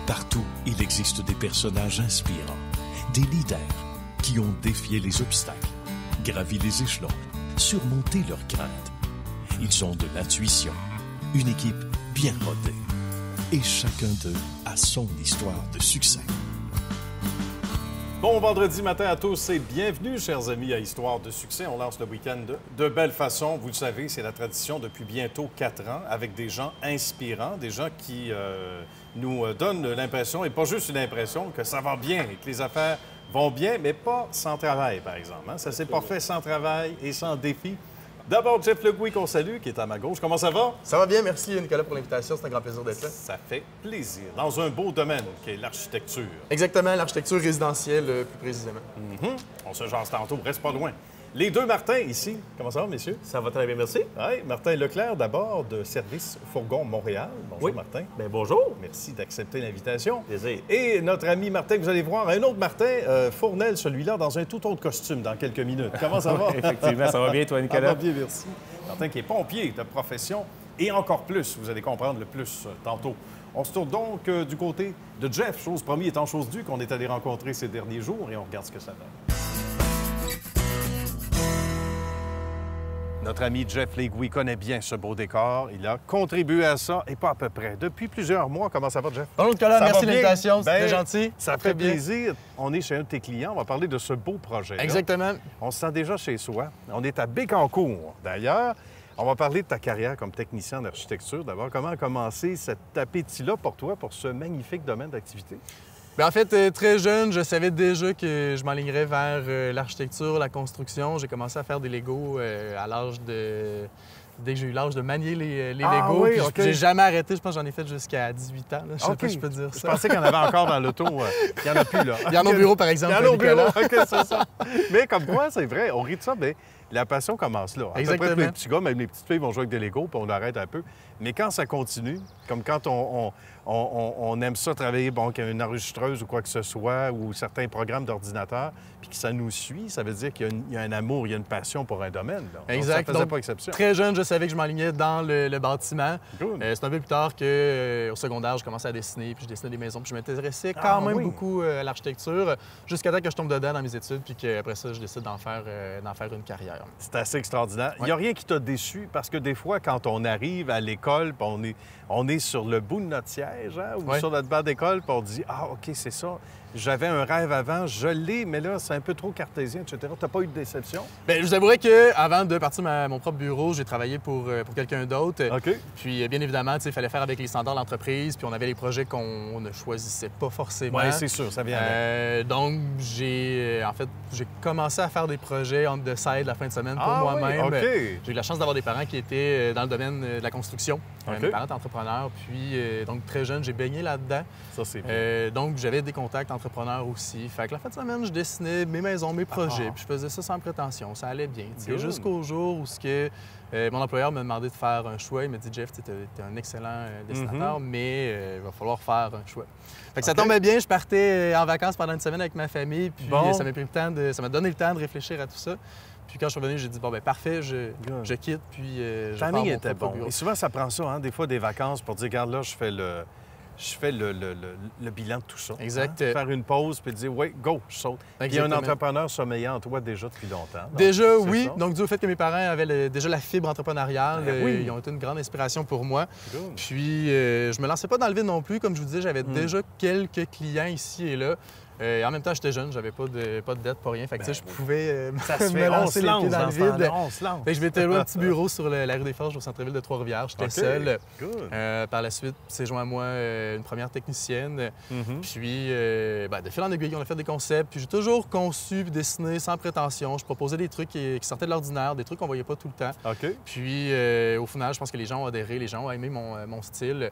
Partout, il existe des personnages inspirants, des leaders qui ont défié les obstacles, gravi les échelons, surmonté leurs craintes. Ils ont de l'intuition, une équipe bien rodée. Et chacun d'eux a son histoire de succès. Bon vendredi matin à tous et bienvenue, chers amis, à Histoire de succès. On lance le week-end de belle façon. Vous le savez, c'est la tradition depuis bientôt 4 ans avec des gens inspirants, des gens qui nous donnent l'impression, et pas juste une impression, que ça va bien et que les affaires vont bien, mais pas sans travail, par exemple. Hein? Ça s'est pas fait sans travail et sans défi. D'abord, Jeff Legouy, qu'on salue, qui est à ma gauche. Comment ça va? Ça va bien, merci Nicolas pour l'invitation. C'est un grand plaisir d'être là. Ça fait plaisir. Dans un beau domaine, qui est l'architecture. Exactement, l'architecture résidentielle, plus précisément. On se jase tantôt, reste pas loin. Les deux Martins ici. Comment ça va, messieurs? Ça va très bien, merci. Oui, Martin Leclerc, d'abord, de Service Fourgon Montréal. Bonjour, Oui. Martin. Bien, bonjour. Merci d'accepter l'invitation. Plaisir. Et notre ami Martin, que vous allez voir, un autre Martin, Fournel, celui-là, dans un tout autre costume dans quelques minutes. Comment ça va? Effectivement, ça va bien, toi, Ça Nicolas? va bien, merci. Martin qui est pompier de profession et encore plus, vous allez comprendre le plus tantôt. On se tourne donc du côté de Jeff, chose promis étant chose due, qu'on est allé rencontrer ces derniers jours et on regarde ce que ça donne. Notre ami Jeff Legouy connaît bien ce beau décor. Il a contribué à ça, et pas à peu près. Depuis plusieurs mois, comment ça va, Jeff? Bonjour Nicolas, Ça merci va de bien? l'invitation, c'est Ben, très gentil. Ça fait plaisir. On est chez un de tes clients. On va parler de ce beau projet. Exactement. On se sent déjà chez soi. On est à Bécancour, d'ailleurs. On va parler de ta carrière comme technicien en architecture. D'abord, comment a commencé cet appétit-là pour toi, pour ce magnifique domaine d'activité? Bien, en fait, très jeune, je savais déjà que je m'alignerais vers l'architecture, la construction. J'ai commencé à faire des Legos à l'âge de... Dès que j'ai eu l'âge de manier les Ah Legos. oui, Puis OK. j'ai jamais arrêté. Je pense que j'en ai fait jusqu'à 18 ans. Là. Je sais OK. pas si je peux dire Je ça. pensais qu'il y en avait encore dans l'auto. Il n'y en a plus, là. Il y en a au bureau, par Il exemple. y en a au bureau. Nicolas. OK, c'est ça. Mais comme quoi, c'est vrai, on rit de ça, mais la passion commence là. Exactement. Peut-être les petits gars, même les petites filles vont jouer avec des Legos, puis on arrête un peu. Mais quand ça continue, comme quand on aime ça travailler, bon, qu'il y a une enregistreuse ou quoi que ce soit, ou certains programmes d'ordinateur, puis que ça nous suit, ça veut dire qu'il y a un amour, il y a une passion pour un domaine. Là. Donc, Exact. ça faisait Donc, pas exception. Très jeune, je savais que je m'alignais dans le bâtiment. Good. C'est un peu plus tard qu'au secondaire, je commençais à dessiner, puis je dessinais des maisons, puis je m'intéressais quand Ah, même oui. beaucoup à l'architecture, jusqu'à temps que je tombe dedans dans mes études, puis qu'après ça, je décide d'en faire une carrière. C'est assez extraordinaire. Il Ouais. n'y a rien qui t'a déçu parce que des fois, quand on arrive à l'école, puis on est sur le bout de notre siège hein, ou Ouais. sur notre banc d'école, puis on dit « Ah, OK, c'est ça. J'avais un rêve avant, je l'ai, mais là, c'est un peu trop cartésien, etc. » T'as pas eu de déception? Bien, je vous avouerais qu'avant de partir mon propre bureau, j'ai travaillé pour quelqu'un d'autre. OK. Puis, bien évidemment, il fallait faire avec les standards de l'entreprise, puis on avait les projets qu'on ne choisissait pas forcément. Oui, c'est sûr, ça vient avec. Donc, j'ai commencé à faire des projets on the side la fin de semaine pour Ah oui, moi-même. OK. J'ai eu la chance d'avoir des parents qui étaient dans le domaine de la construction. OK. Mes parents étaient entrepreneurs. Puis, donc, très jeune, j'ai baigné là-dedans. Ça, c'est bien. Donc, j'avais des contacts entrepreneurs aussi. Fait que la fin de semaine, je dessinais mes maisons, mes projets. Ah. Puis, je faisais ça sans prétention. Ça allait bien. tu sais, Good. Jusqu'au jour où mon employeur me demandait de faire un choix. Il m'a dit, Jeff, tu es un excellent dessinateur, mais il va falloir faire un choix. Fait que ça OK. tombait bien. Je partais en vacances pendant une semaine avec ma famille. Puis, Bon. ça m'a donné le temps de réfléchir à tout ça. Puis quand je suis revenu, j'ai dit, bon, ben parfait, je quitte, puis je Le pars timing mon était propre bon. bureau. Et souvent, ça prend ça, hein, des fois, des vacances pour dire, regarde, là, je fais le bilan de tout ça. Exact. hein. Faire une pause puis dire, oui, go, je saute. Puis il y a un Exactement. entrepreneur sommeillant en toi déjà depuis longtemps. Donc, Déjà, c'est oui. ça. Donc, dû au fait que mes parents avaient déjà la fibre entrepreneuriale, Ben oui. ils ont été une grande inspiration pour moi. Good. Puis, je me lançais pas dans le vide non plus. Comme je vous disais, j'avais Hmm. déjà quelques clients ici et là. Et en même temps, j'étais jeune, j'avais pas de dette, pas rien. Fait que, tu sais, je pouvais Ça se me fait, on lancer se les lance pieds dans dans le ce temps-là, vide. on se lance. Fait que je m'étais loué un petit bureau sur la rue des Forges, au centre-ville de Trois-Rivières. J'étais OK. seul. Good. Par la suite, s'est joint à moi une première technicienne. Mhm. Puis, de fil en aiguille, on a fait des concepts. Puis, j'ai toujours conçu puis dessiné sans prétention. Je proposais des trucs qui sortaient de l'ordinaire, des trucs qu'on voyait pas tout le temps. OK. Puis, au final, je pense que les gens ont adhéré, les gens ont aimé mon style.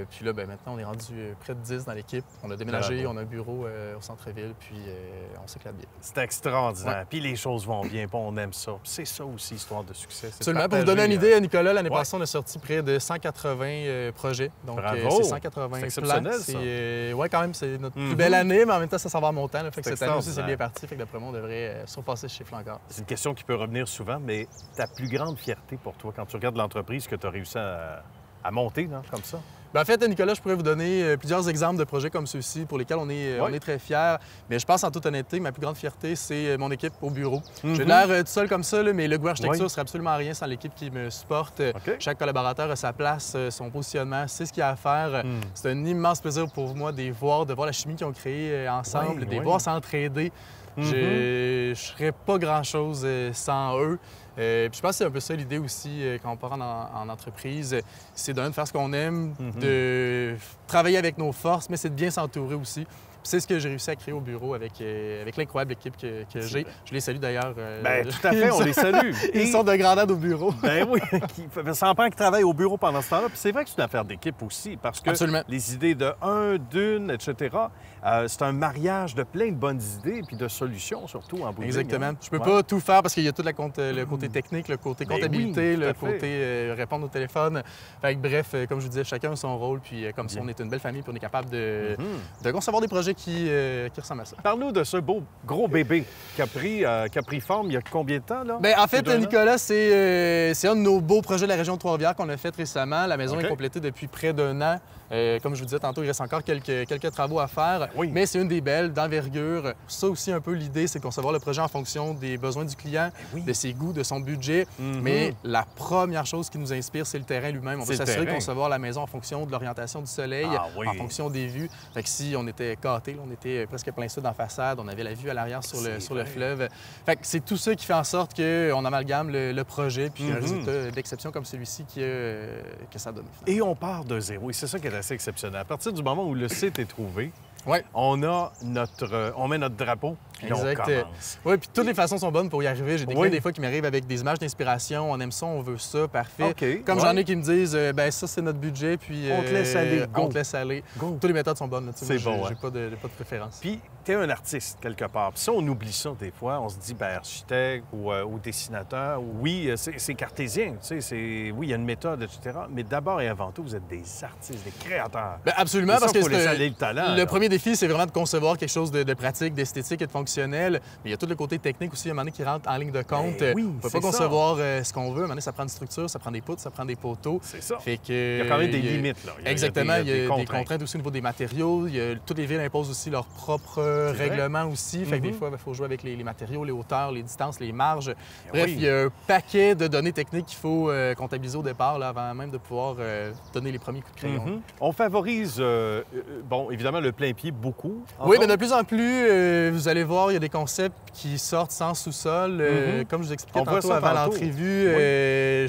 Puis là, maintenant, on est rendu près de 10 dans l'équipe. On a déménagé, Bravo. on a un bureau au centre-ville, puis on s'éclate bien. C'est extraordinaire. Ouais. Puis les choses vont bien, puis on aime ça. Puis c'est ça aussi, histoire de succès. c'est Absolument. Pour partager, vous donner une idée, Nicolas, l'année ouais. passée, on a sorti près de 180 projets. Donc, Bravo! c'est 180 C'est plans. exceptionnel, ça. Oui, quand même, c'est notre Mhm. plus belle année, mais en même temps, ça s'en va en montant. Là, fait que C'est cette année aussi, c'est extraordinaire. bien parti. Fait que d'après moi, on devrait surpasser ce chiffre encore. C'est une question qui peut revenir souvent, mais ta plus grande fierté pour toi, quand tu regardes l'entreprise que tu as réussi à monter, là, comme ça? En fait, Nicolas, je pourrais vous donner plusieurs exemples de projets comme ceux-ci pour lesquels on est très fiers. Mais je pense en toute honnêteté, ma plus grande fierté, c'est mon équipe au bureau. J'ai l'air tout seul comme ça, là, mais le goût architecture ne serait absolument rien sans l'équipe qui me supporte. Chaque collaborateur a sa place, son positionnement, c'est ce qu'il y a à faire. C'est un immense plaisir pour moi de voir la chimie qu'ils ont créée ensemble, de les voir s'entraider. Je ne ferais pas grand-chose sans eux. Puis je pense que c'est un peu ça l'idée aussi quand on part en entreprise, c'est de faire ce qu'on aime, de travailler avec nos forces, mais c'est de bien s'entourer aussi. C'est ce que j'ai réussi à créer au bureau avec l'incroyable équipe que j'ai. Je les salue d'ailleurs. Tout à fait, on les salue. Ils sont de grande aide au bureau. Ben oui, ça en prend qu'ils travaillent au bureau pendant ce temps-là. Puis c'est vrai que c'est une affaire d'équipe aussi, parce que les idées de un, d'une, etc., c'est un mariage de plein de bonnes idées puis de solutions, surtout en bout de ligne. Exactement. Je peux pas tout faire parce qu'il y a tout le côté technique, le côté comptabilité, le côté répondre au téléphone. Fait que, bref, comme je vous disais, chacun a son rôle. Puis comme si on est une belle famille, puis on est capable de concevoir des projets qui ressemblent à ça. Parle-nous de ce beau gros bébé qui a pris forme il y a combien de temps, là? En fait, Nicolas, c'est un de nos beaux projets de la région de Trois-Rivières qu'on a fait récemment. La maison est complétée depuis près d'1 an. Comme je vous disais tantôt, il reste encore quelques travaux à faire, mais c'est une des belles, d'envergure. Ça aussi, un peu l'idée, c'est de concevoir le projet en fonction des besoins du client, de ses goûts, de son budget. Mais la première chose qui nous inspire, c'est le terrain lui-même. On va s'assurer de concevoir la maison en fonction de l'orientation du soleil, en fonction des vues. Fait que si on était gâtés, on était presque plein sud en façade, on avait la vue à l'arrière sur le fleuve. Fait que c'est tout ça qui fait en sorte qu'on amalgame le projet, puis un résultat d'exception comme celui-ci que ça donne. Et on part de zéro, et c'est ça qui est assez exceptionnel. À partir du moment où le site est trouvé, on met notre drapeau, et on commence. Oui, puis toutes les façons sont bonnes pour y arriver. J'ai des clients des fois qui m'arrivent avec des images d'inspiration. On aime ça, on veut ça, parfait. Comme j'en ai qui me disent, ça, c'est notre budget, puis on te laisse aller. On te laisse aller. Toutes les méthodes sont bonnes. C'est bon. J'ai pas de préférence. Puis, tu es un artiste, quelque part. Puis ça, on oublie ça des fois. On se dit, architecte ou dessinateur. Oui, c'est cartésien. Oui, il y a une méthode, etc. Mais d'abord et avant tout, vous êtes des artistes, des créateurs. Absolument, parce que le talent. Le premier défi, c'est vraiment de concevoir quelque chose de pratique, d'esthétique et de fonctionnel. Mais il y a tout le côté technique aussi, à un moment donné, qui rentre en ligne de compte. On ne peut pas concevoir ce qu'on veut. À un moment donné, ça prend une structure, ça prend des poutres, ça prend des poteaux. C'est ça. Fait que, il y a quand même des limites, là. Exactement. Il y a des contraintes aussi au niveau des matériaux. Toutes les villes imposent aussi leurs propres règlements aussi. Fait que des fois, il faut jouer avec les matériaux, les hauteurs, les distances, les marges. Bref, il y a un paquet de données techniques qu'il faut comptabiliser au départ, là, avant même de pouvoir donner les premiers coups de crayon. On favorise, évidemment, le plein pied beaucoup. Oui, mais de plus en plus, vous allez voir, il y a des concepts qui sortent sans sous-sol. Comme je vous expliquais tantôt avant l'entrevue,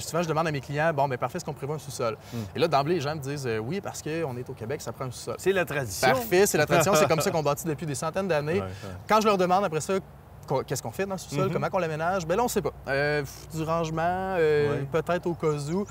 souvent, je demande à mes clients, parfait, est-ce qu'on prévoit un sous-sol? Et là, d'emblée, les gens me disent, oui, parce qu'on est au Québec, ça prend un sous-sol. C'est la tradition. Parfait, c'est la tradition. C'est comme ça qu'on bâtit depuis des centaines d'années. Quand je leur demande après ça, qu'est-ce qu'on fait dans le sous-sol, comment on l'aménage, là, on ne sait pas. Du rangement, peut-être au cas où.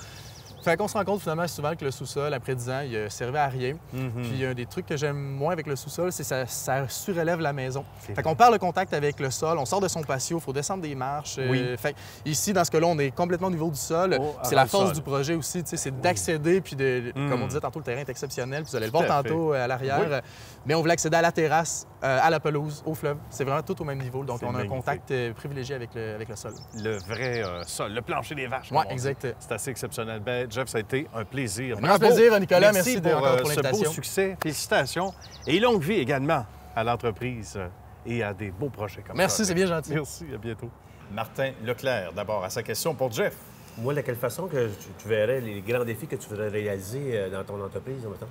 Fait qu'on se rend compte finalement souvent que le sous-sol, après 10 ans, il servait à rien. Puis un des trucs que j'aime moins avec le sous-sol, c'est que ça surélève la maison. Fait qu'on perd le contact avec le sol, on sort de son patio, il faut descendre des marches. Fait ici, dans ce cas-là, on est complètement au niveau du sol. C'est la force du projet aussi, c'est d'accéder, puis comme on disait tantôt, le terrain est exceptionnel, puis vous allez le voir tantôt à l'arrière. Mais on voulait accéder à la terrasse, à la pelouse, au fleuve. C'est vraiment tout au même niveau, donc on a un contact privilégié avec le sol. Le vrai sol, le plancher des vaches. Oui, exact. C'est assez exceptionnel. Jeff, ça a été un plaisir. Un grand plaisir, Nicolas. Merci pour ce beau succès. Félicitations. Et longue vie également à l'entreprise et à des beaux projets comme ça. Merci, c'est bien gentil. Merci, à bientôt. Martin Leclerc, d'abord, à sa question pour Jeff. Moi, de quelle façon que tu verrais les grands défis que tu voudrais réaliser dans ton entreprise, maintenant?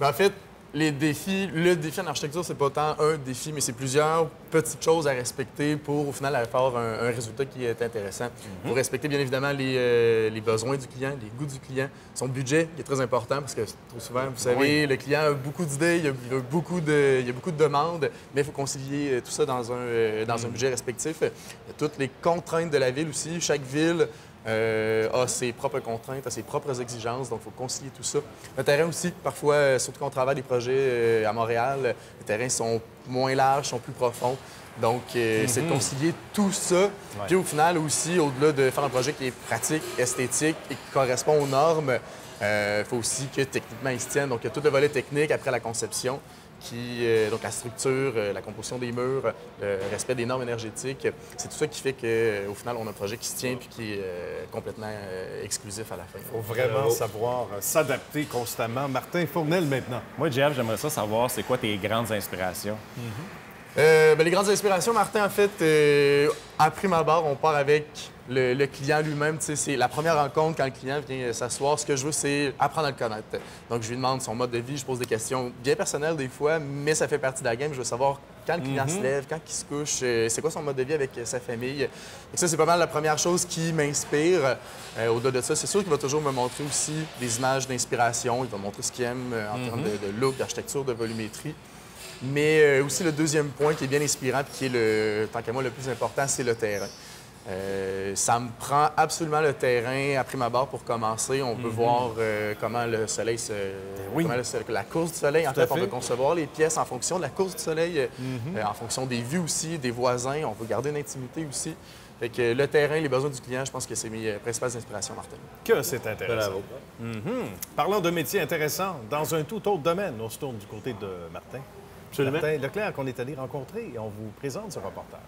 En fait, le défi en architecture, c'est pas tant un défi, mais c'est plusieurs petites choses à respecter pour, au final, avoir un résultat qui est intéressant. Il faut respecter, bien évidemment, les besoins du client, les goûts du client, son budget, qui est très important, parce que trop souvent, vous savez, le client a beaucoup d'idées, il y a beaucoup de demandes, mais il faut concilier tout ça dans un budget respectif. Il y a toutes les contraintes de la ville aussi. Chaque ville a ses propres contraintes, a ses propres exigences, donc il faut concilier tout ça. Le terrain aussi, parfois, surtout quand on travaille des projets à Montréal, les terrains sont moins larges, sont plus profonds. Donc, c'est de concilier tout ça. Puis au final aussi, au-delà de faire un projet qui est pratique, esthétique et qui correspond aux normes, il faut aussi que techniquement il se tienne. Donc, il y a tout le volet technique après la conception donc la structure, la composition des murs, le respect des normes énergétiques. C'est tout ça qui fait qu'au final, on a un projet qui se tient puis qui est complètement exclusif à la fin. Il faut vraiment savoir s'adapter constamment. Martin Fournel, maintenant. Moi, Jeff, j'aimerais ça savoir, c'est quoi tes grandes inspirations? Les grandes inspirations, Martin, en fait, à prime abord, on part avec le client lui-même. Tu sais, c'est la première rencontre quand le client vient s'asseoir. Ce que je veux, c'est apprendre à le connaître. Donc, je lui demande son mode de vie, je pose des questions bien personnelles des fois, mais ça fait partie de la game. Je veux savoir quand le client se lève, quand il se couche, c'est quoi son mode de vie avec sa famille. Donc, ça, c'est pas mal la première chose qui m'inspire. Au-delà de ça, c'est sûr qu'il va toujours me montrer aussi des images d'inspiration. Il va me montrer ce qu'il aime en termes de look, d'architecture, de volumétrie. Mais aussi le deuxième point qui est bien inspirant et qui est, tant qu'à moi, le plus important, c'est le terrain. Ça me prend absolument le terrain à prime abord pour commencer. On peut voir comment le soleil la course du soleil. En fait, on peut concevoir les pièces en fonction de la course du soleil, en fonction des vues aussi, des voisins. On peut garder une intimité aussi. Fait que le terrain, les besoins du client, je pense que c'est mes principales inspirations, Martin. Que c'est intéressant. Bravo. Parlons de métiers intéressants dans un tout autre domaine. On se tourne du côté de Martin. Absolument. Martin Leclerc qu'on est allé rencontrer et on vous présente ce reportage.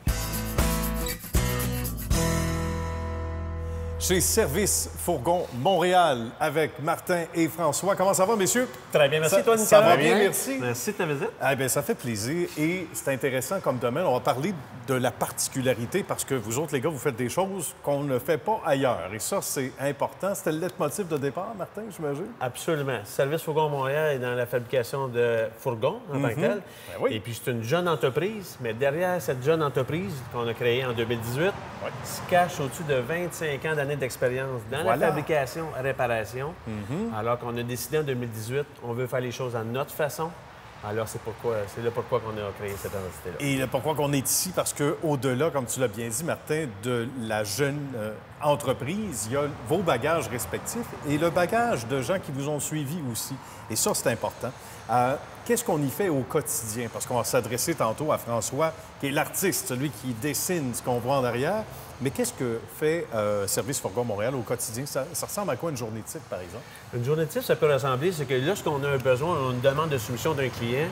Chez Service Fourgon Montréal avec Martin et François. Comment ça va, messieurs? Très bien, merci. Toi, Nicolas? Ça va bien, merci. Merci de ta visite. Eh bien, ça fait plaisir et c'est intéressant comme domaine. On va parler de la particularité parce que vous autres, les gars, vous faites des choses qu'on ne fait pas ailleurs. Et ça, c'est important. C'était le leitmotiv de départ, Martin, j'imagine? Absolument. Service Fourgon Montréal est dans la fabrication de fourgons en tant que tel. Ben oui. Et puis, c'est une jeune entreprise, mais derrière cette jeune entreprise qu'on a créée en 2018, se cache au-dessus de 25 ans d'années d'expérience dans la fabrication et réparation. Alors qu'on a décidé en 2018, on veut faire les choses à notre façon. Alors, c'est le pourquoi qu'on a créé cette entité-là. Et le pourquoi qu'on est ici, parce qu'au-delà, comme tu l'as bien dit, Martin, de la jeune entreprise, il y a vos bagages respectifs et le bagage de gens qui vous ont suivi aussi. Et ça, c'est important. Qu'est-ce qu'on y fait au quotidien? Parce qu'on va s'adresser tantôt à François, qui est l'artiste, celui qui dessine ce qu'on voit en arrière. Mais qu'est-ce que fait Service Fourgon Montréal au quotidien? Ça ressemble à quoi une journée type, par exemple? Une journée type, ça peut ressembler, c'est que lorsqu'on a un besoin, on a une demande de solution d'un client,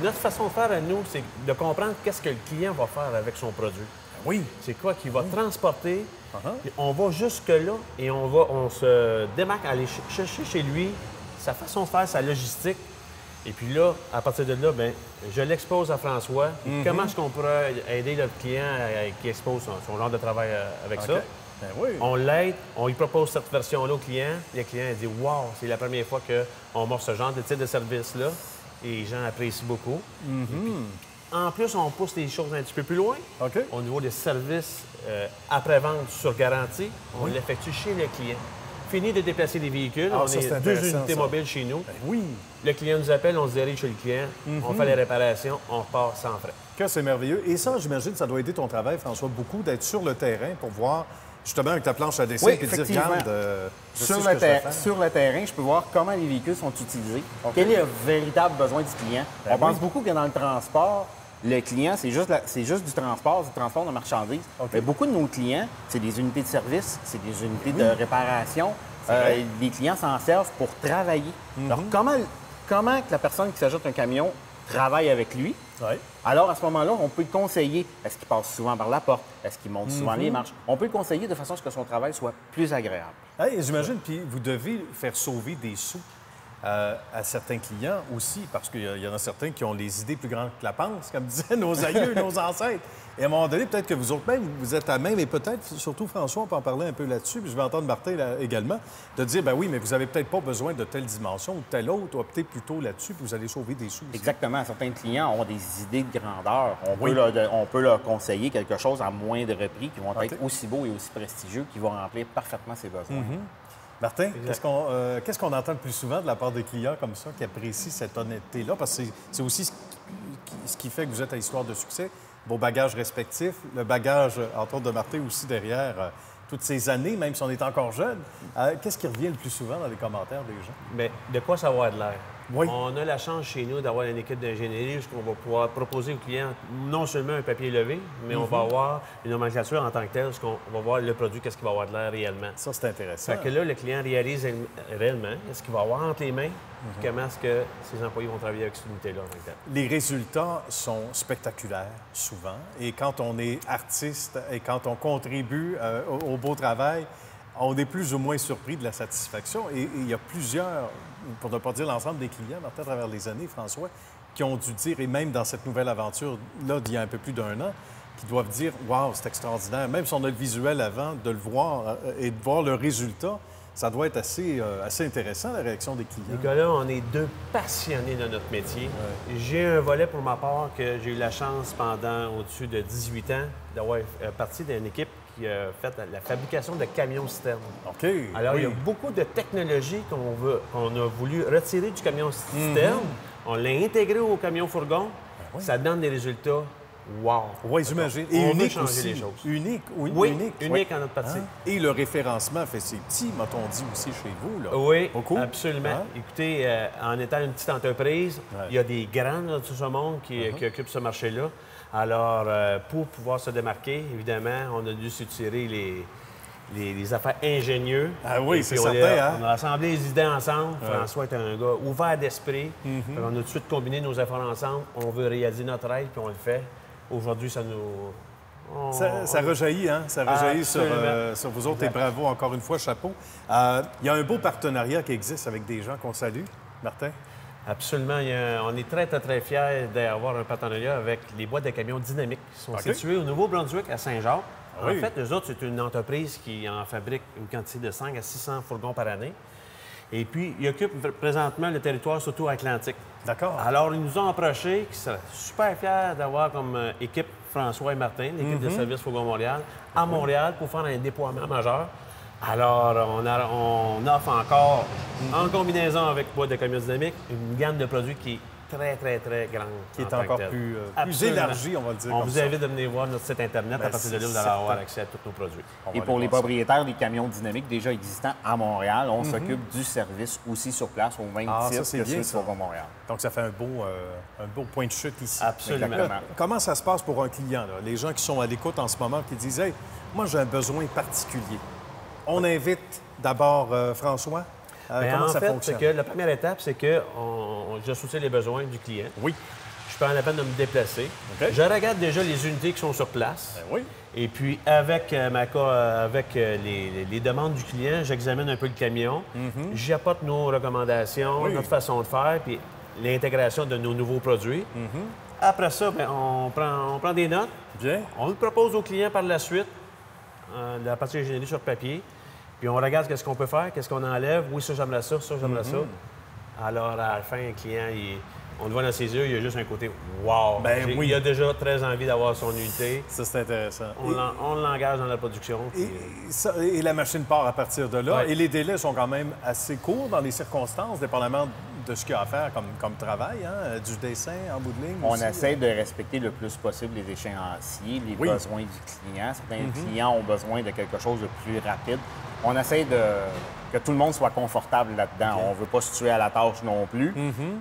notre façon de faire à nous, c'est de comprendre qu'est-ce que le client va faire avec son produit. Oui. C'est quoi qu'il va transporter. On va jusque-là et on se démarque à aller chercher chez lui sa façon de faire, sa logistique. Et puis là, à partir de là, bien, je l'expose à François. Comment est-ce qu'on pourrait aider notre client qui expose son genre de travail avec ça? Ben oui. On l'aide, on lui propose cette version-là au client. Le client il dit « Wow, c'est la première fois qu'on m'offre ce genre de type de service-là. » Et les gens apprécient beaucoup. Et puis, en plus, on pousse les choses un petit peu plus loin. Au niveau des services après-vente sur garantie, on l'effectue chez le client. Fini de déplacer des véhicules. On est 2 unités mobiles chez nous. Ben oui. Le client nous appelle, on se dirige chez le client, on fait les réparations, on repart sans frais. Que c'est merveilleux. Et ça, j'imagine, ça doit aider ton travail, François, beaucoup, d'être sur le terrain pour voir, justement, avec ta planche à dessin, et dire, regarde, sur le terrain, je peux voir comment les véhicules sont utilisés, quel est le véritable besoin du client. On pense beaucoup que dans le transport, le client, c'est juste du transport de marchandises. Mais beaucoup de nos clients, c'est des unités de service, c'est des unités de réparation. Les clients s'en servent pour travailler. Alors, comment que la personne qui s'ajoute un camion travaille avec lui? Alors, à ce moment-là, on peut le conseiller. Est-ce qu'il passe souvent par la porte? Est-ce qu'il monte souvent les marches? On peut le conseiller de façon à ce que son travail soit plus agréable. J'imagine, puis vous devez faire sauver des sous à certains clients aussi, parce qu'il y en a certains qui ont les idées plus grandes que la panse, comme disaient nos aïeux, nos ancêtres. Et à un moment donné, peut-être que vous autres même, vous êtes à même, et peut-être, surtout François, on peut en parler un peu là-dessus, puis je vais entendre Martin également, de dire, ben oui, mais vous n'avez peut-être pas besoin de telle dimension ou de telle autre, optez plutôt là-dessus, puis vous allez sauver des sous aussi. Exactement. Certains clients ont des idées de grandeur. On peut leur conseiller quelque chose à moindre prix, qui vont être aussi beaux et aussi prestigieux, qui vont remplir parfaitement ses besoins. Martin, qu'est-ce qu'on entend le plus souvent de la part des clients comme ça, qui apprécient cette honnêteté-là? Parce que c'est aussi ce qui fait que vous êtes à Histoire de succès, vos bagages respectifs, le bagage, entre autres, de Martin aussi derrière toutes ces années, même si on est encore jeune. Qu'est-ce qui revient le plus souvent dans les commentaires des gens? Bien, de quoi ça va de l'air? Oui. On a la chance chez nous d'avoir une équipe d'ingénierie où on va pouvoir proposer aux clients non seulement un papier levé, mais on va avoir une nomenclature en tant que telle, où on va voir le produit, qu'est-ce qu'il va avoir de l'air réellement. Ça, c'est intéressant. Fait que là, le client réalise réellement ce qu'il va avoir entre les mains, puis comment est-ce que ses employés vont travailler avec cette unité-là en tant que telle. Les résultats sont spectaculaires, souvent. Et quand on est artiste et quand on contribue au beau travail, on est plus ou moins surpris de la satisfaction. Et il y a plusieurs, pour ne pas dire l'ensemble des clients, Martin, à travers les années, François, qui ont dû dire, et même dans cette nouvelle aventure-là d'il y a un peu plus d'un an, qui doivent dire « Wow, c'est extraordinaire ». Même si on a le visuel avant, de le voir et de voir le résultat, ça doit être assez intéressant, la réaction des clients. Nicolas, on est deux passionnés de notre métier. J'ai un volet pour ma part que j'ai eu la chance pendant au-dessus de 18 ans d'avoir partie d'une équipe qui a fait la fabrication de camions-citernes. OK. Alors, oui. il y a beaucoup de technologies qu'on a voulu retirer du camion-citerne. On l'a intégré au camion-fourgon. Ça donne des résultats wow. Oui, j'imagine. On Et veut unique changer aussi. les choses. Unique, oui. Oui, unique. unique en notre partie. Hein? Et le référencement fait ses petits, m'a-t-on dit aussi chez vous, là. Oui, Beaucoup. absolument. Hein? Écoutez, en étant une petite entreprise, il y a des grands de tout ce monde qui occupent ce marché-là. Alors, pour pouvoir se démarquer, évidemment, on a dû s'utiliser les affaires ingénieuses. Ah oui, Et c'est puis certain, hein? On a assemblé les idées ensemble. François est un gars ouvert d'esprit. On a tout de suite combiné nos efforts ensemble. On veut réaliser notre rêve, puis on le fait. Aujourd'hui, ça nous... Ça rejaillit, hein? Ça rejaillit Absolument. sur vous autres. Et bravo, encore une fois, chapeau. Il y a un beau partenariat qui existe avec des gens qu'on salue. Martin? Absolument. On est très, très, très fiers d'avoir un partenariat avec les boîtes de camions dynamiques qui sont situées au Nouveau-Brunswick, à Saint-Jacques. Oui. En fait, eux autres, c'est une entreprise qui en fabrique une quantité de 5 à 600 fourgons par année. Et puis, ils occupent présentement le territoire surtout atlantique. D'accord. Alors, ils nous ont approchés, qui seraient super fiers d'avoir comme équipe François et Martin, l'équipe de service Fourgon Montréal, à Montréal pour faire un déploiement majeur. Alors, on offre encore, en combinaison avec boîte de camions dynamiques, une gamme de produits qui est très, très, très grande. Qui est en tant que encore telle. plus Absolument. élargi, on va le dire. On comme vous ça. invite de venir voir notre site Internet. Ben, À partir de là, c'est vous allez avoir certain. accès à tous nos produits. On va Et pour aller les voir ça. propriétaires des camions dynamiques déjà existants à Montréal, on s'occupe du service aussi sur place au même Ah, ça, titre c'est que bien, ceux de ça. Fourgon Montréal. Donc, ça fait un beau point de chute ici. Absolument. Exactement. Comment ça se passe pour un client, là? Les gens qui sont à l'écoute en ce moment, qui disent « Hey, moi, j'ai un besoin particulier ». On invite d'abord François. Bien, Comment en ça fait, fonctionne? c'est que la première étape, c'est que je soutiens les besoins du client. Oui. Je prends la peine de me déplacer. OK. Je regarde déjà les unités qui sont sur place. Ben oui. Et puis, avec les demandes du client, j'examine un peu le camion. J'apporte nos recommandations, Oui. notre façon de faire, puis l'intégration de nos nouveaux produits. Après ça, bien, on prend des notes. Bien. On le propose au client par la suite, la partie ingénierie sur papier. Puis on regarde qu'est-ce qu'on peut faire, qu'est-ce qu'on enlève. Oui, ça, j'aimerais ça, j'aimerais ça. Alors, à la fin, le client, on le voit dans ses yeux, il y a juste un côté « wow Ben oui. Il a déjà très envie d'avoir son unité. Ça, c'est intéressant. On l'engage dans la production. puis- Et la machine part à partir de là. Ouais. Et les délais sont quand même assez courts dans les circonstances, dépendamment de ce qu'il y a à faire comme travail, hein? Du dessin en bout de ligne. On aussi. essaie de respecter le plus possible les échéanciers, les Oui. besoins du client. Certains clients ont besoin de quelque chose de plus rapide. On essaie que tout le monde soit confortable là-dedans. On ne veut pas se tuer à la tâche non plus,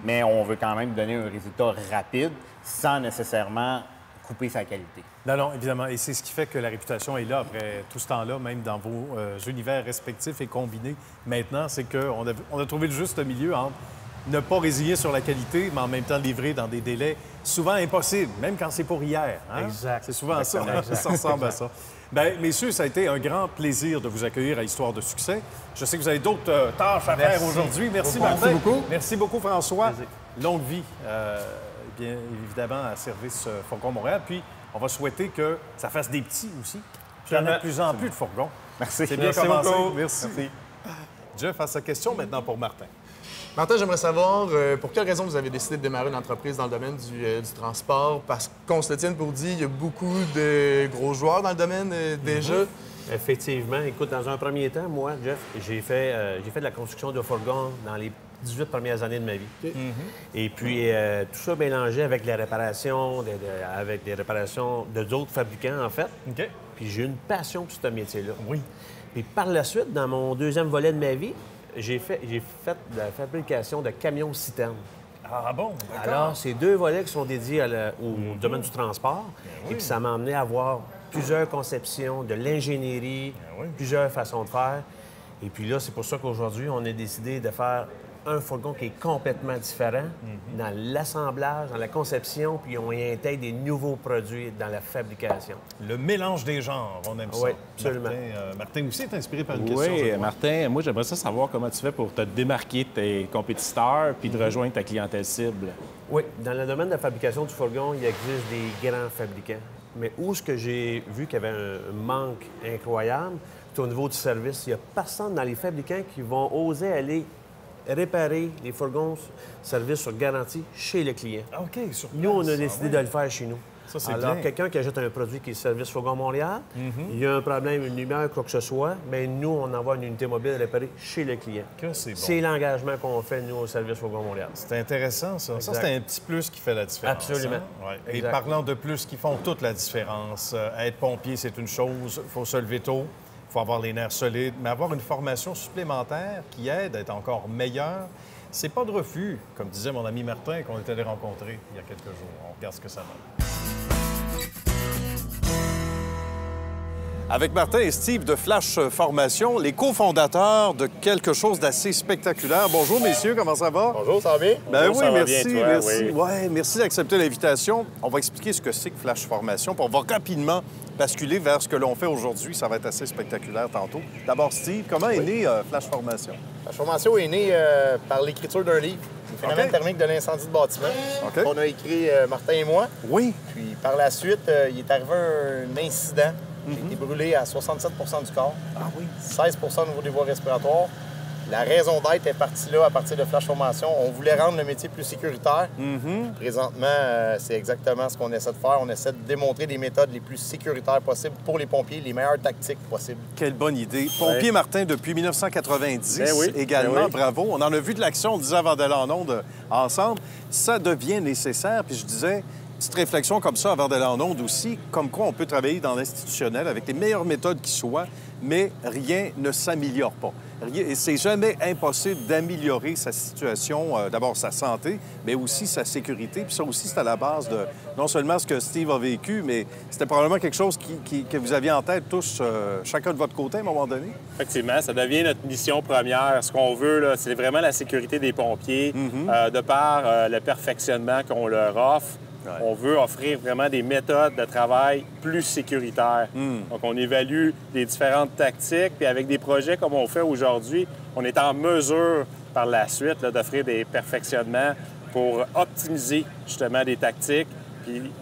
mais on veut quand même donner un résultat rapide sans nécessairement couper sa qualité. Non, évidemment. Et c'est ce qui fait que la réputation est là après tout ce temps-là, même dans vos univers respectifs et combinés. Maintenant, c'est qu'on a trouvé le juste milieu entre ne pas résilier sur la qualité, mais en même temps livrer dans des délais souvent impossibles, même quand c'est pour hier. Hein? Exact. C'est souvent ça. Exact. Ça ressemble à ça. Bien, messieurs, ça a été un grand plaisir de vous accueillir à Histoire de succès. Je sais que vous avez d'autres tâches à faire aujourd'hui. Merci, Martin. beaucoup. Merci beaucoup, François. Plaisir. Longue vie, bien évidemment, à Service Fourgon Montréal. Puis, on va souhaiter que ça fasse des petits aussi. Puis, il y en a de plus en plus de fourgons. Merci. C'est bien Merci commencé. beaucoup. Merci. Jeff a sa question maintenant pour Martin. Martin, j'aimerais savoir pour quelle raison vous avez décidé de démarrer une entreprise dans le domaine du transport? Parce qu'on se le tienne pour dire, il y a beaucoup de gros joueurs dans le domaine déjà. Effectivement. Écoute, dans un premier temps, moi, Jeff, j'ai fait de la construction de fourgons dans les 18 premières années de ma vie. Et puis, tout ça mélangé avec la réparation, avec des réparations de d'autres fabricants, en fait. OK. Puis j'ai eu une passion pour ce métier-là. Oui. Puis par la suite, dans mon deuxième volet de ma vie, j'ai fait de la fabrication de camions-citernes. Ah bon? Alors, c'est 2 volets qui sont dédiés au domaine du transport. Et puis, ça m'a amené à voir plusieurs conceptions, de l'ingénierie, plusieurs façons de faire. Et puis là, c'est pour ça qu'aujourd'hui, on a décidé de faire un fourgon qui est complètement différent dans l'assemblage, dans la conception, puis on y intègre des nouveaux produits dans la fabrication. Le mélange des genres, on aime ça. Oui, absolument. Martin aussi est inspiré par une question. Oui, je vois. Martin, moi, j'aimerais ça savoir comment tu fais pour te démarquer de tes compétiteurs puis de rejoindre ta clientèle cible. Oui, dans le domaine de la fabrication du fourgon, il existe des grands fabricants. Mais où ce que j'ai vu qu'il y avait un manque incroyable, c'est au niveau du service. Il n'y a personne dans les fabricants qui vont oser aller réparer les fourgons service sur garantie chez le client. OK, sur place. Nous, on a décidé de le faire chez nous. Ça, c'est Alors, bien. quelqu'un qui achète un produit qui est Service Fourgon Montréal, il y a un problème, une lumière, quoi que ce soit, bien, nous, on envoie une unité mobile réparée chez le client. Que c'est bon. C'est l'engagement qu'on fait, nous, au Service Fourgon Montréal. C'est intéressant, ça. Exact. Ça, c'est un petit plus qui fait la différence. Absolument. Hein? Ouais. Et Exact. parlant de plus qui font toute la différence, être pompier, c'est une chose. Il faut se lever tôt. Il faut avoir les nerfs solides. Mais avoir une formation supplémentaire qui aide à être encore meilleur, c'est pas de refus, comme disait mon ami Martin, qu'on est allé rencontrer il y a quelques jours. On regarde ce que ça donne. Avec Martin et Steve de Flash Formation, les cofondateurs de quelque chose d'assez spectaculaire. Bonjour, messieurs, comment ça va? Bonjour, ça va bien? Ben Bonjour, oui, ça va merci, bien, toi? merci. Oui. Ouais, merci d'accepter l'invitation. On va expliquer ce que c'est que Flash Formation, puis on va rapidement basculer vers ce que l'on fait aujourd'hui. Ça va être assez spectaculaire tantôt. D'abord, Steve, comment est né Flash Formation? La formation est née par l'écriture d'un livre, Le phénomène OK. thermique de l'incendie de bâtiment, OK. qu'on a écrit Martin et moi. Oui. Puis par la suite, il est arrivé un incident. J'ai été brûlé à 67 du corps, Ah oui. 16 au niveau des voies respiratoires. La raison d'être est partie là à partir de Flash Formation. On voulait rendre le métier plus sécuritaire. Présentement, c'est exactement ce qu'on essaie de faire. On essaie de démontrer des méthodes les plus sécuritaires possibles pour les pompiers, les meilleures tactiques possibles. Quelle bonne idée. Pompier Martin depuis 1990 Ben oui, également, ben oui. bravo. On en a vu de l'action, on le disait avant d'aller en onde ensemble. Ça devient nécessaire. Puis je disais, petite réflexion comme ça avant d'aller en onde aussi, comme quoi on peut travailler dans l'institutionnel avec les meilleures méthodes qui soient, mais rien ne s'améliore pas. Et c'est jamais impossible d'améliorer sa situation, d'abord sa santé, mais aussi sa sécurité. Puis ça aussi, c'est à la base de non seulement ce que Steve a vécu, mais c'était probablement quelque chose que vous aviez en tête tous, chacun de votre côté à un moment donné. Effectivement, ça devient notre mission première. Ce qu'on veut, là, c'est vraiment la sécurité des pompiers, de par le perfectionnement qu'on leur offre. Ouais. On veut offrir vraiment des méthodes de travail plus sécuritaires. Donc, on évalue les différentes tactiques, puis avec des projets comme on fait aujourd'hui, on est en mesure, par la suite, là, d'offrir des perfectionnements pour optimiser justement des tactiques, puis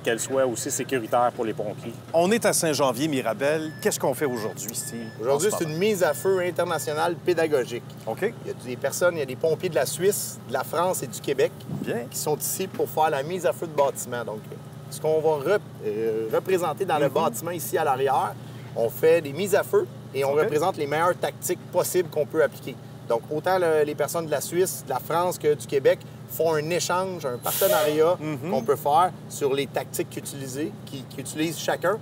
qu'elles soient aussi sécuritaires pour les pompiers. On est à Saint-Janvier-Mirabel. Qu'est-ce qu'on fait aujourd'hui, Steve? Aujourd'hui, En ce c'est une mise à feu internationale pédagogique. moment? OK. Il y a des personnes, il y a des pompiers de la Suisse, de la France et du Québec Bien. qui sont ici pour faire la mise à feu de bâtiments. Donc, ce qu'on va représenter dans le bâtiment ici à l'arrière, on fait des mises à feu et on OK. représente les meilleures tactiques possibles qu'on peut appliquer. Donc, autant les personnes de la Suisse, de la France que du Québec font un échange, un partenariat qu'on peut faire sur les tactiques qu'utilisent chacun.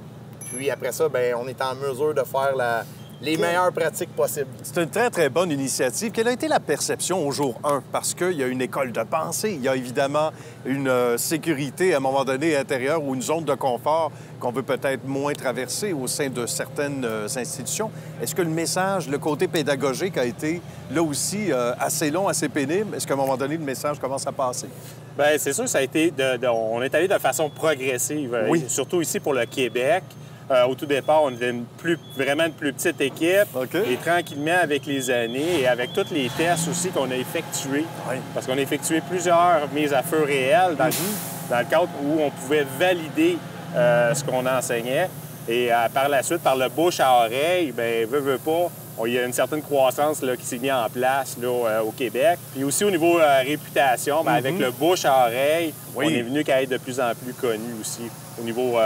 Puis après ça, bien, on est en mesure de faire les meilleures pratiques possibles. C'est une très, très bonne initiative. Quelle a été la perception au jour 1? Parce qu'il y a une école de pensée, il y a évidemment une sécurité à un moment donné intérieure ou une zone de confort qu'on veut peut-être moins traverser au sein de certaines institutions. Est-ce que le message, le côté pédagogique a été là aussi assez long, assez pénible? Est-ce qu'à un moment donné, le message commence à passer? Bien, c'est sûr, ça a été on est allé de façon progressive, Oui. surtout ici pour le Québec. Au tout départ, on était vraiment une plus petite équipe. OK. Et tranquillement, avec les années et avec tous les tests aussi qu'on a effectués, Oui. parce qu'on a effectué plusieurs mises à feu réelles dans le cadre où on pouvait valider ce qu'on enseignait. Et par la suite, par le bouche à oreille, bien, veut pas, il y a une certaine croissance là, qui s'est mise en place là, au Québec. Puis aussi au niveau réputation, bien, avec le bouche à oreille, Oui. on est venu qu'à être de plus en plus connu aussi. Au niveau,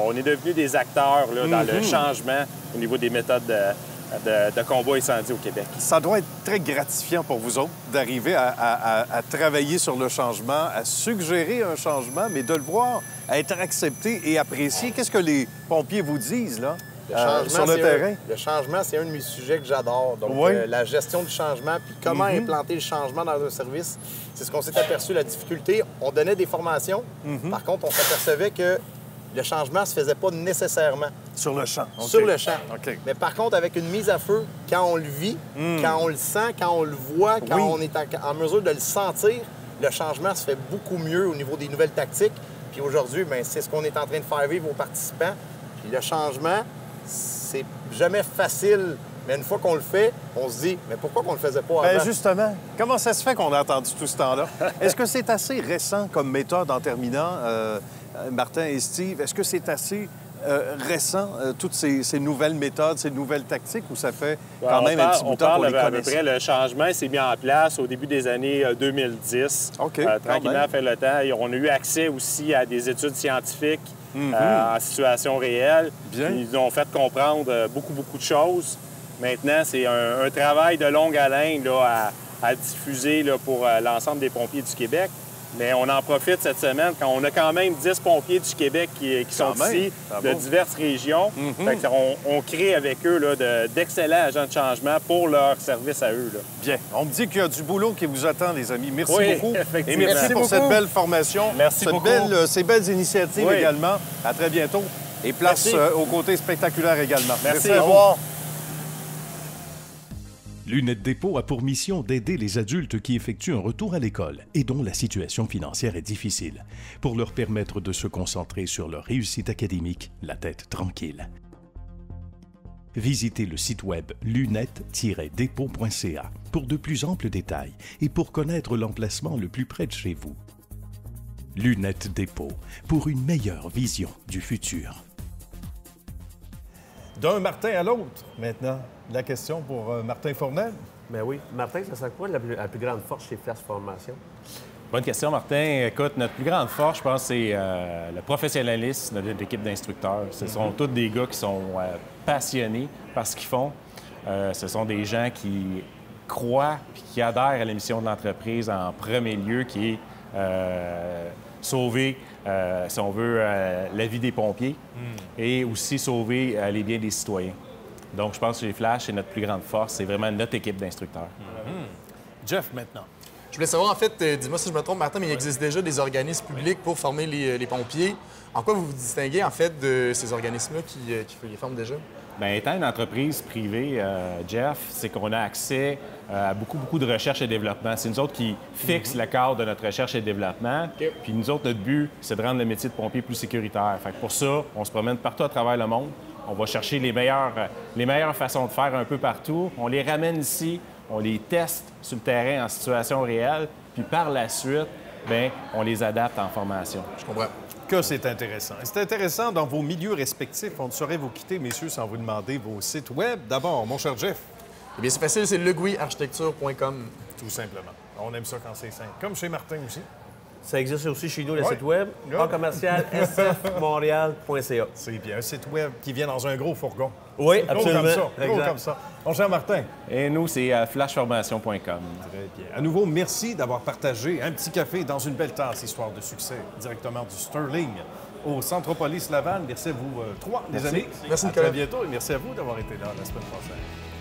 on est devenus des acteurs là, dans le changement au niveau des méthodes de combat incendie au Québec. Ça doit être très gratifiant pour vous autres d'arriver à travailler sur le changement, à suggérer un changement, mais de le voir, à être accepté et apprécié. Qu'est-ce que les pompiers vous disent, là? sur le terrain? Le changement, c'est un de mes sujets que j'adore. Donc, Oui. la gestion du changement, puis comment implanter le changement dans un service, c'est ce qu'on s'est aperçu, la difficulté. On donnait des formations. Par contre, on s'apercevait que le changement ne se faisait pas nécessairement. Sur le champ. OK. Sur le champ. OK. Mais par contre, avec une mise à feu, quand on le vit, quand on le sent, quand on le voit, quand Oui. on est en mesure de le sentir, le changement se fait beaucoup mieux au niveau des nouvelles tactiques. Puis aujourd'hui, bien, c'est ce qu'on est en train de faire vivre aux participants. Puis le changement, c'est jamais facile. Mais une fois qu'on le fait, on se dit, mais pourquoi qu'on le faisait pas avant? Bien, justement, comment ça se fait qu'on a attendu tout ce temps-là? Est-ce que c'est assez récent comme méthode en terminant, Martin et Steve? Est-ce que c'est assez récent, toutes ces nouvelles méthodes, ces nouvelles tactiques, ou ça fait quand même un petit bout de temps qu'on les à peu connaissait? près, le changement s'est mis en place au début des années 2010. OK, Tranquillement, quand même. fait le temps. Et on a eu accès aussi à des études scientifiques en situation réelle. Bien. Ils nous ont fait comprendre beaucoup de choses. Maintenant, c'est un travail de longue haleine là, à diffuser là, pour l'ensemble des pompiers du Québec. Mais on en profite cette semaine quand on a quand même 10 pompiers du Québec qui sont Quand même, ici, bravo. de diverses régions. Fait que on crée avec eux là, d'excellents agents de changement pour leur service à eux. Là. Bien. On me dit qu'il y a du boulot qui vous attend, les amis. Merci Oui, beaucoup. Et effectivement. merci Merci pour cette belle formation. Merci beaucoup. Ces belles initiatives Oui. également. À très bientôt. Et place Merci. au côté spectaculaire également. Merci. à Au vous. revoir. Lunettes Dépôt a pour mission d'aider les adultes qui effectuent un retour à l'école et dont la situation financière est difficile, pour leur permettre de se concentrer sur leur réussite académique, la tête tranquille. Visitez le site web lunettes-dépôt.ca pour de plus amples détails et pour connaître l'emplacement le plus près de chez vous. Lunettes Dépôt, pour une meilleure vision du futur. D'un Martin à l'autre, maintenant. La question pour Martin Fournel. Ben oui. Martin, ça serait quoi la plus grande force chez Flash Formation? Bonne question, Martin. Écoute, notre plus grande force, je pense, c'est le professionnalisme de l'équipe d'instructeurs. Ce sont tous des gars qui sont passionnés par ce qu'ils font. Ce sont des gens qui croient et qui adhèrent à la mission de l'entreprise en premier lieu, qui est sauver, si on veut, la vie des pompiers et aussi sauver les biens des citoyens. Donc, je pense que les Flash, c'est notre plus grande force. C'est vraiment notre équipe d'instructeurs. Jeff, maintenant. Je voulais savoir, en fait, dis-moi si je me trompe, Martin, mais il existe déjà des organismes publics pour former les pompiers. En quoi vous vous distinguez, en fait, de ces organismes-là qui les forment déjà? Bien, étant une entreprise privée, Jeff, c'est qu'on a accès à beaucoup de recherche et développement. C'est nous autres qui fixent le cadre de notre recherche et développement. Puis nous autres, notre but, c'est de rendre le métier de pompier plus sécuritaire. Fait que pour ça, on se promène partout à travers le monde. On va chercher les meilleures façons de faire un peu partout. On les ramène ici, on les teste sur le terrain en situation réelle. Puis par la suite, bien, on les adapte en formation. Je comprends. Que c'est intéressant. Et c'est intéressant dans vos milieux respectifs. On ne saurait vous quitter, messieurs, sans vous demander vos sites web. D'abord, mon cher Jeff. Eh bien, c'est facile, c'est legouiarchitecture.com. Tout simplement. On aime ça quand c'est simple. Comme chez Martin aussi. Ça existe aussi chez nous, le Oui. site web, Oui. commercial sfmontréal.ca. C'est bien. Un site web qui vient dans un gros fourgon. Oui, Gros absolument. comme ça. Gros Exact. comme ça. Mon cher Martin. Et nous, c'est flashformation.com. Très bien. À nouveau, merci d'avoir partagé un petit café dans une belle tasse, histoire de succès, directement du Sterling au Centropolis Laval. Merci à vous trois, les amis. Merci, à Nicolas. très bientôt et merci à vous d'avoir été là la semaine prochaine.